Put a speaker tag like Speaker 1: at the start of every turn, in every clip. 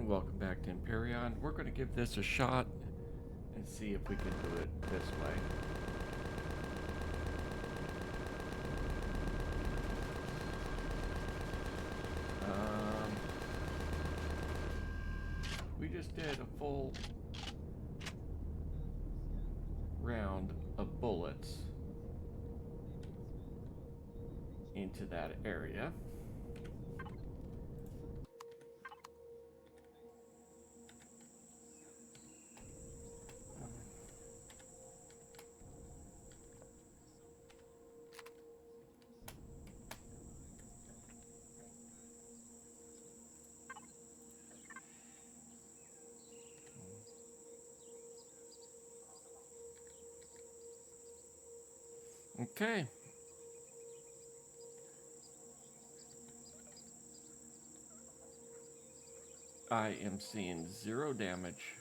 Speaker 1: Welcome back to Empyrion. We're going to give this a shot and see if we can do it this way. We just did a full round of bullets into that area. Okay. I am seeing 0 damage.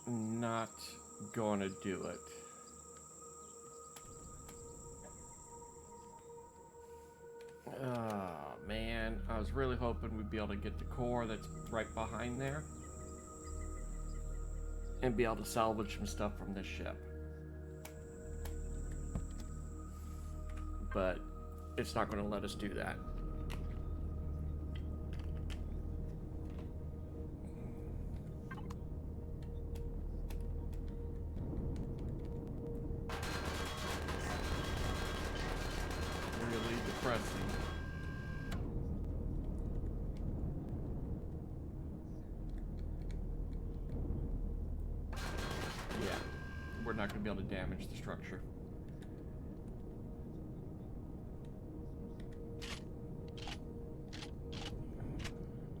Speaker 1: Not gonna do it. Oh man, I was really hoping we'd be able to get the core that's right behind there and be able to salvage some stuff from this ship. But it's not going to let us do that. Really depressing. Yeah, we're not going to be able to damage the structure.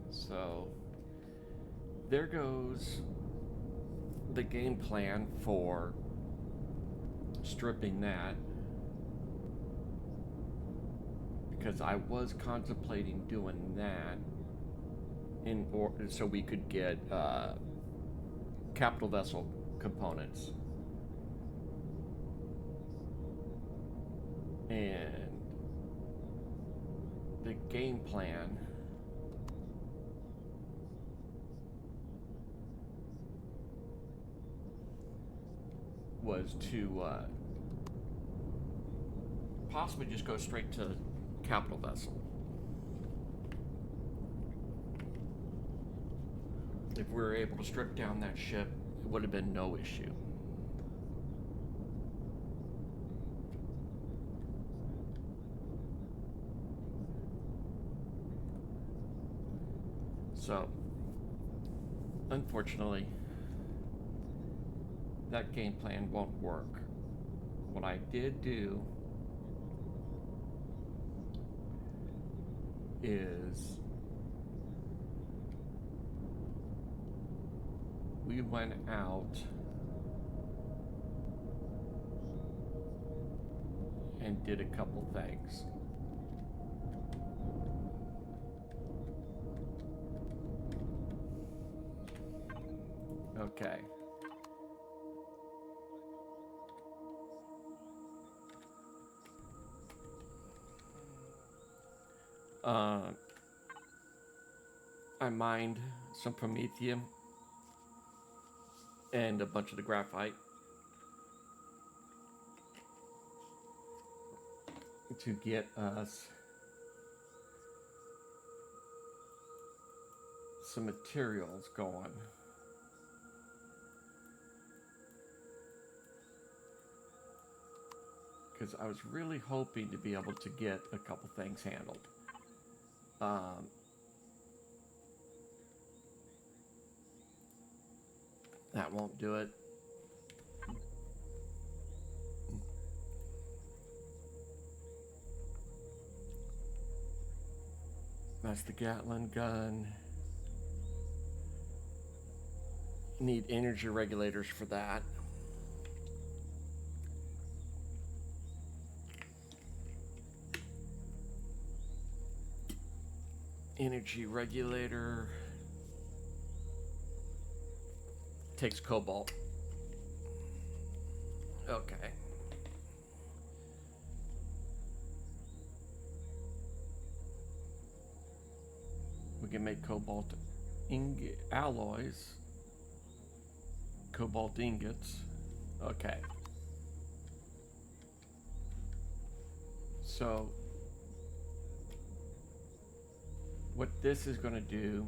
Speaker 1: So there goes the game plan for stripping that, because I was contemplating doing that so we could get capital vessel components. And the game plan was to possibly just go straight to capital vessel. If we were able to strip down that ship, it would have been no issue. So, unfortunately, that game plan won't work. What I did do is we went out and did a couple things. Okay. I mined some promethium and a bunch of the graphite to get us some materials going. Because I was really hoping to be able to get a couple things handled. That won't do it. That's the Gatling gun. Need energy regulators for that. Energy regulator takes cobalt. Okay. We can make cobalt alloys. Cobalt ingots. Okay. So what this is going to do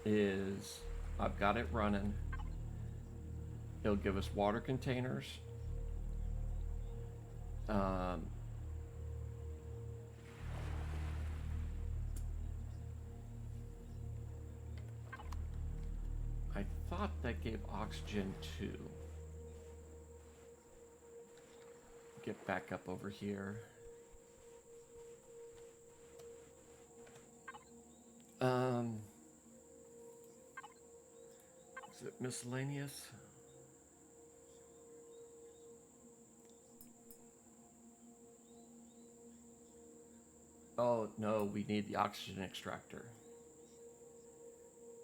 Speaker 1: is I've got it running. It'll give us water containers. I thought that gave oxygen too. Get back up over here. Is it miscellaneous? Oh, no, we need the oxygen extractor.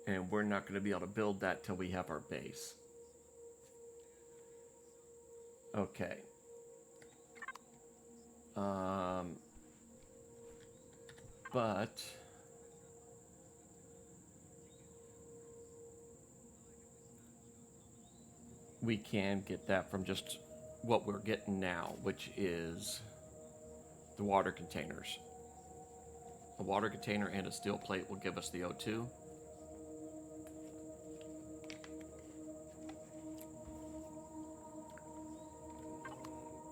Speaker 1: And we're not going to be able to build that till we have our base. Okay. But we can get that from just what we're getting now, which is the water containers. A water container and a steel plate will give us the O2.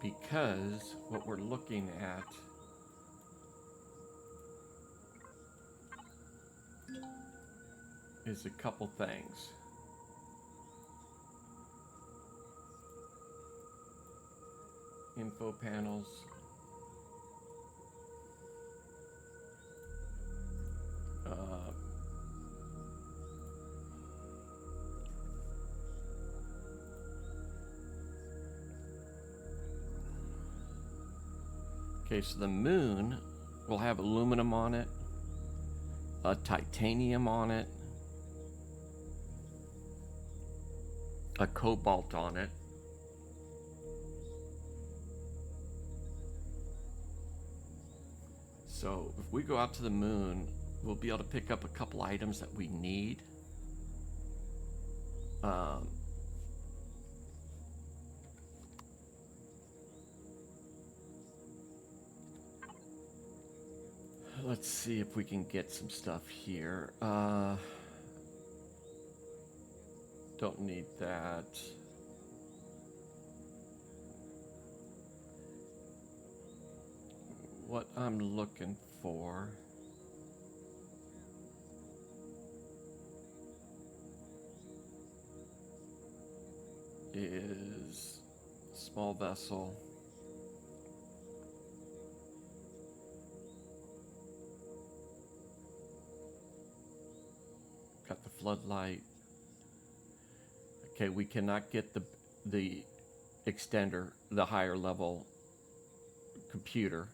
Speaker 1: Because what we're looking at is a couple things. Info panels. Okay, so the moon will have aluminum on it, a titanium on it, a cobalt on it. So if we go out to the moon, we'll be able to pick up a couple items that we need. Let's see if we can get some stuff here. Don't need that. What I'm looking for is small vessel. Got the floodlight. Okay, we cannot get the extender, the higher level computer.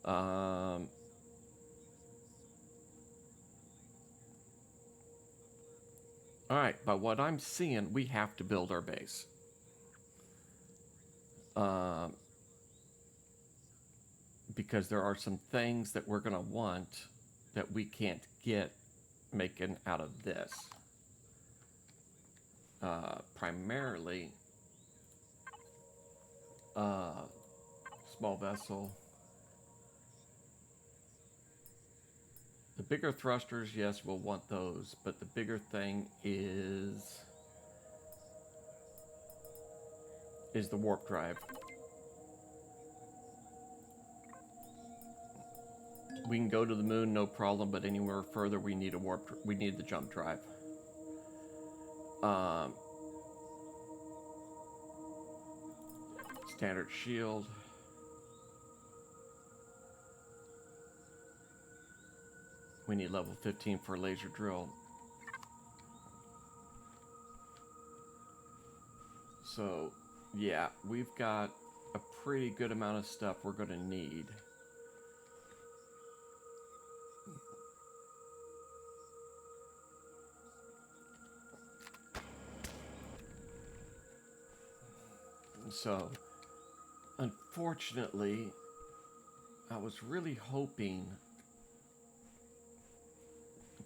Speaker 1: All right, but what I'm seeing, we have to build our base. Because there are some things that we're going to want that we can't get making out of this. Primarily, small vessel. The bigger thrusters, yes, we'll want those, but the bigger thing is the warp drive. We can go to the moon, no problem, but anywhere further we need we need the jump drive. Standard shield. We need level 15 for a laser drill. So, yeah, we've got a pretty good amount of stuff we're going to need. So, unfortunately, I was really hoping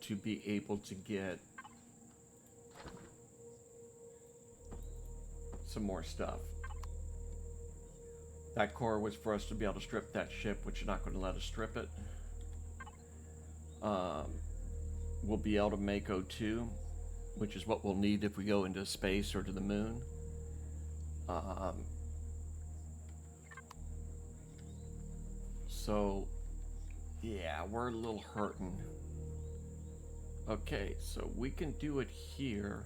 Speaker 1: to be able to get some more stuff. That core was for us to be able to strip that ship, which you're not going to let us strip it. We'll be able to make O2, which is what we'll need if we go into space or to the moon. So, yeah, we're a little hurting. Okay, so we can do it here.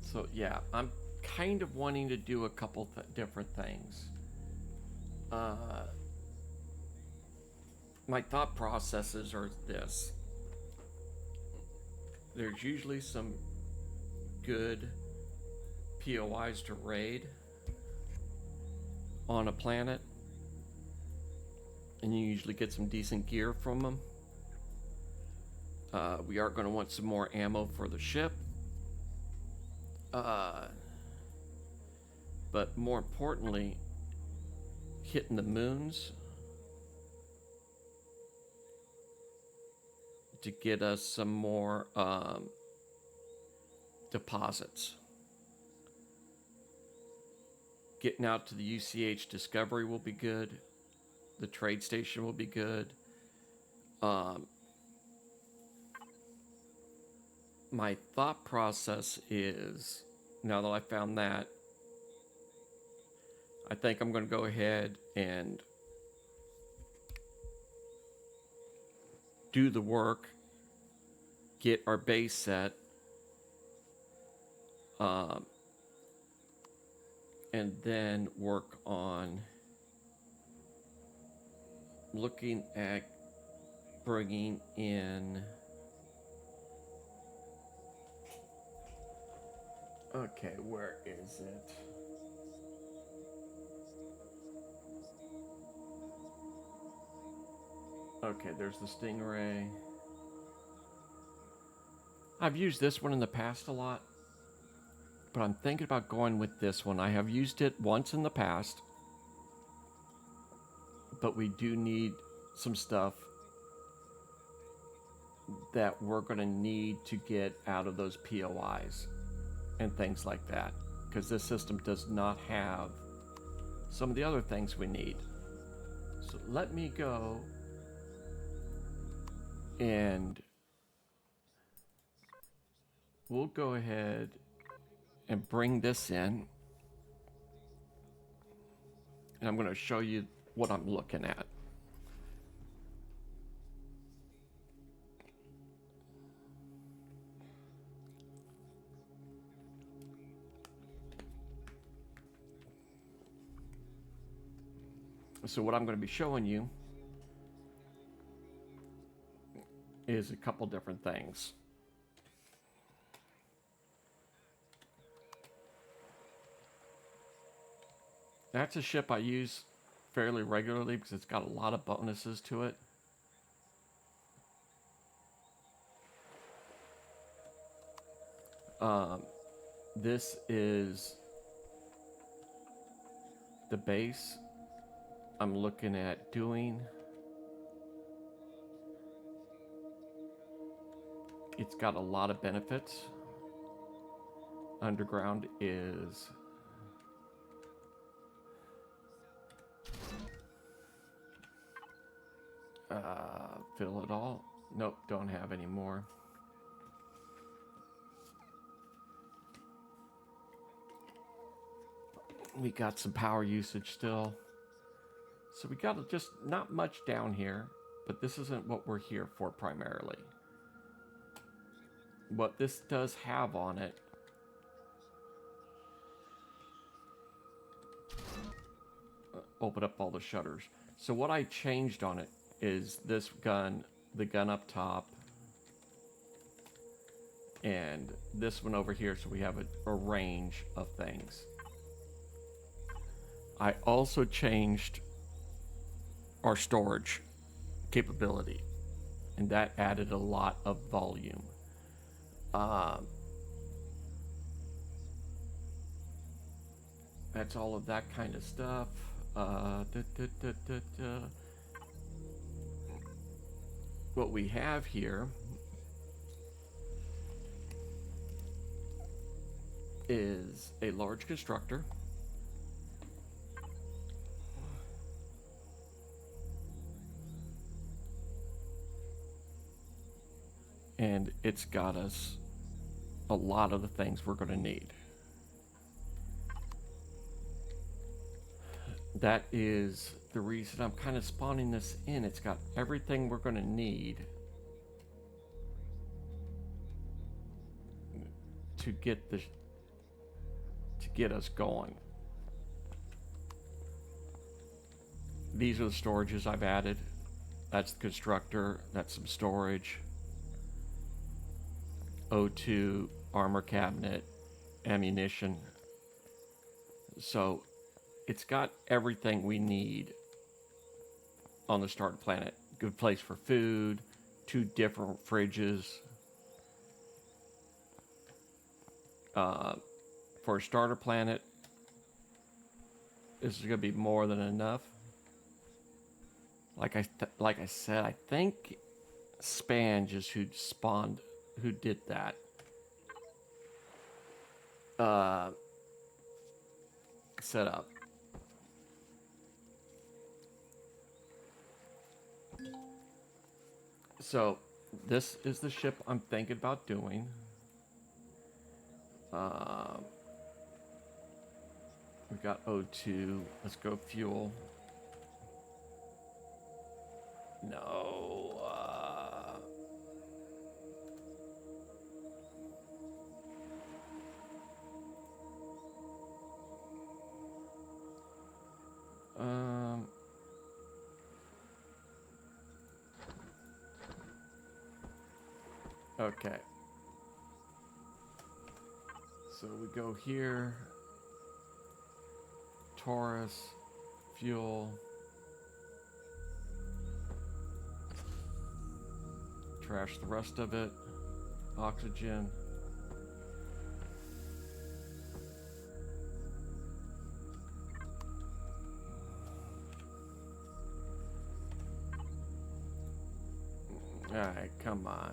Speaker 1: So, yeah, I'm kind of wanting to do a couple different things. My thought processes are this. There's usually some good POIs to raid on a planet, and you usually get some decent gear from them. We are going to want some more ammo for the ship. But more importantly, hitting the moons to get us some more deposits. Getting out to the UCH Discovery will be good. The trade station will be good. My thought process is, now that I found that, I think I'm going to go ahead and do the work, get our base set, and then work on looking at bringing in... Okay, where is it? Okay, there's the Stingray. I've used this one in the past a lot, but I'm thinking about going with this one. I have used it once in the past, but we do need some stuff that we're going to need to get out of those POIs and things like that, because this system does not have some of the other things we need. So let me go and we'll go ahead and bring this in, and I'm going to show you what I'm looking at. So what I'm going to be showing you is a couple different things. That's a ship I use fairly regularly because it's got a lot of bonuses to it. This is the base I'm looking at doing. It's got a lot of benefits. Underground is fill it all. Nope, don't have any more. We got some power usage still. So we got just not much down here, but this isn't what we're here for primarily. What this does have on it open up all the shutters. So what I changed on it is this gun, the gun up top, and this one over here, so we have a range of things. I also changed our storage capability, and that added a lot of volume. That's all of that kind of stuff. What we have here is a large constructor. And it's got us a lot of the things we're going to need. That is the reason I'm kind of spawning this in. It's got everything we're going to need to get us going. These are the storages I've added. That's the constructor. That's some storage. O2, armor cabinet, ammunition. So it's got everything we need on the starter planet. Good place for food, 2 different fridges. For a starter planet, this is going to be more than enough. Like I said, I think Spange is who did that. Setup. So this is the ship I'm thinking about doing. We got O2. Let's go fuel. No. Okay. So we go here. Taurus, fuel. Trash the rest of it. Oxygen. Alright, come on.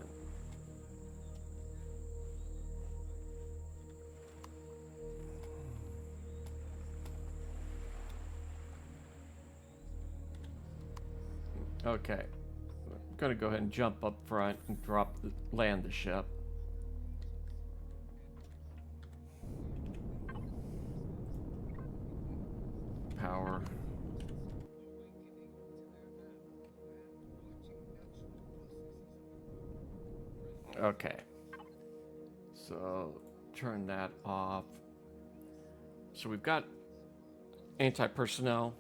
Speaker 1: Okay. I'm gonna go ahead and jump up front and land the ship. Power. Okay. So turn that off. So we've got anti-personnel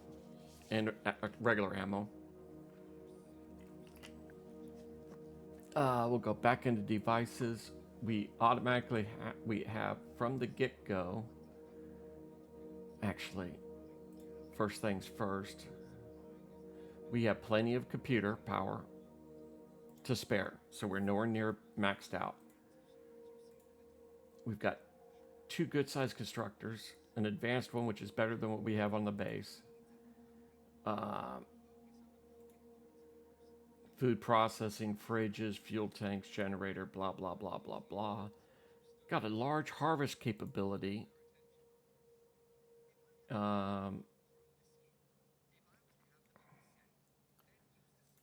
Speaker 1: and regular ammo. We'll go back into devices. We automatically we have from the get-go. Actually, first things first. We have plenty of computer power to spare, so we're nowhere near maxed out. We've got 2 good-sized constructors, an advanced one which is better than what we have on the base. Food processing, fridges, fuel tanks, generator, blah, blah, blah, blah, blah. Got a large harvest capability.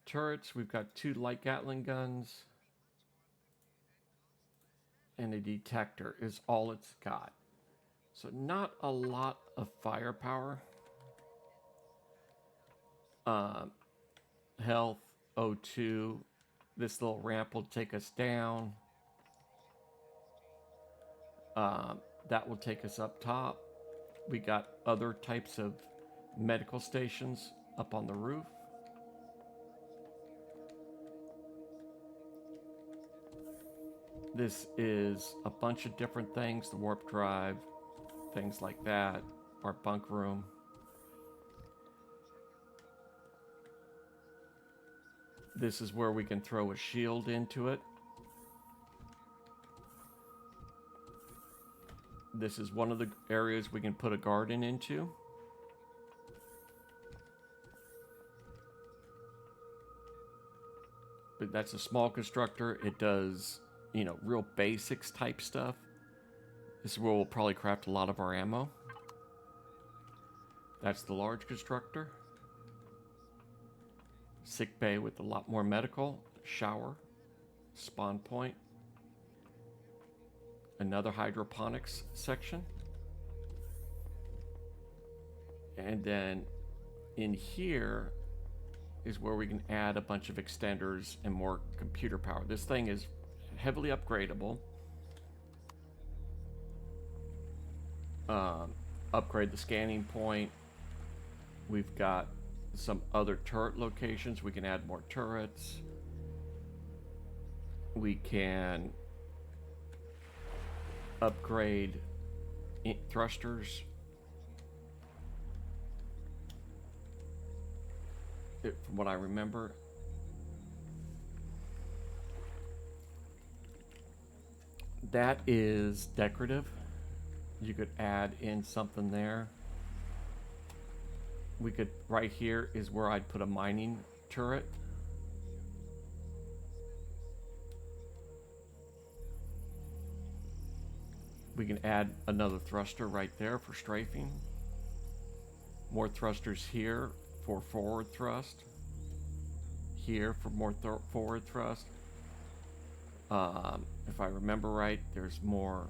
Speaker 1: Turrets, we've got 2 light Gatling guns. And a detector is all it's got. So not a lot of firepower. Health, O2. This little ramp will take us down. That will take us up top. We got other types of medical stations up on the roof. This is a bunch of different things, the warp drive, things like that, our bunk room. This is where we can throw a shield into it. This is one of the areas we can put a garden into. But that's a small constructor. It does, you know, real basics type stuff. This is where we'll probably craft a lot of our ammo. That's the large constructor. Sick bay with a lot more medical. Shower. Spawn point. Another hydroponics section. And then in here is where we can add a bunch of extenders and more computer power. This thing is heavily upgradable. Upgrade the scanning point. We've got some other turret locations. We can add more turrets. We can upgrade thrusters. From what I remember. That is decorative. You could add in something there. We could, right here is where I'd put a mining turret. We can add another thruster right there for strafing. More thrusters here for forward thrust. Here for more forward thrust. If I remember right, there's more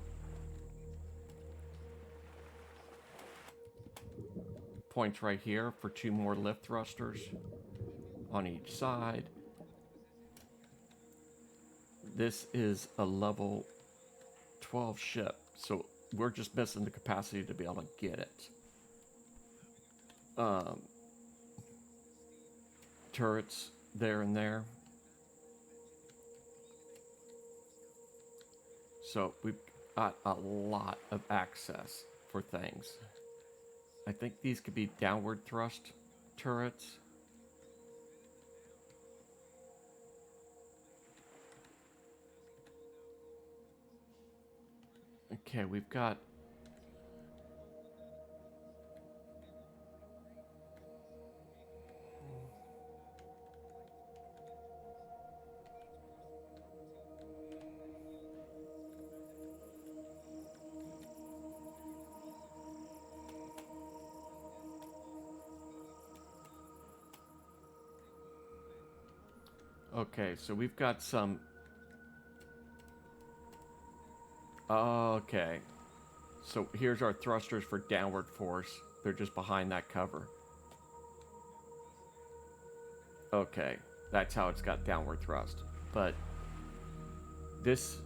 Speaker 1: points right here for 2 more lift thrusters on each side. This is a level 12 ship, so we're just missing the capacity to be able to get it. Turrets there and there. So we've got a lot of access for things. I think these could be downward thrust turrets. Okay, we've got okay, so we've got some. Okay. So here's our thrusters for downward force. They're just behind that cover. Okay, that's how it's got downward thrust. But this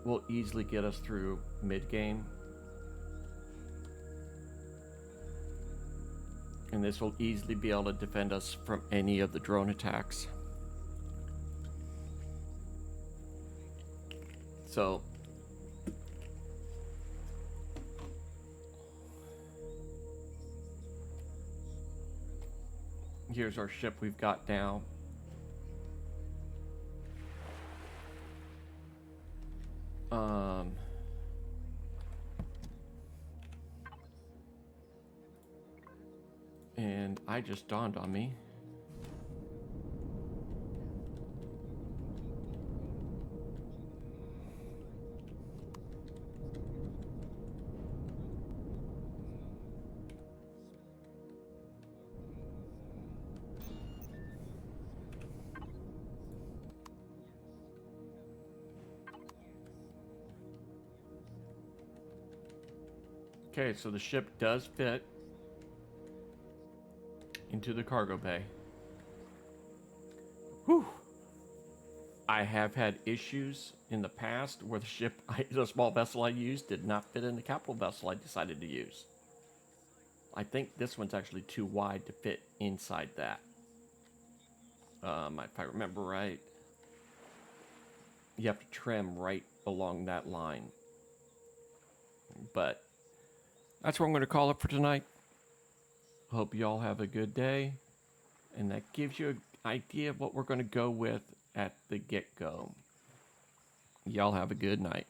Speaker 1: will easily get us through mid-game. And this will easily be able to defend us from any of the drone attacks. So here's our ship we've got now. And I just dawned on me. Okay, so the ship does fit into the cargo bay. Whew. I have had issues in the past where the small vessel I used did not fit in the capital vessel I decided to use. I think this one's actually too wide to fit inside that. If I remember right, you have to trim right along that line. But that's what I'm going to call it for tonight. Hope you all have a good day. And that gives you an idea of what we're going to go with at the get-go. Y'all have a good night.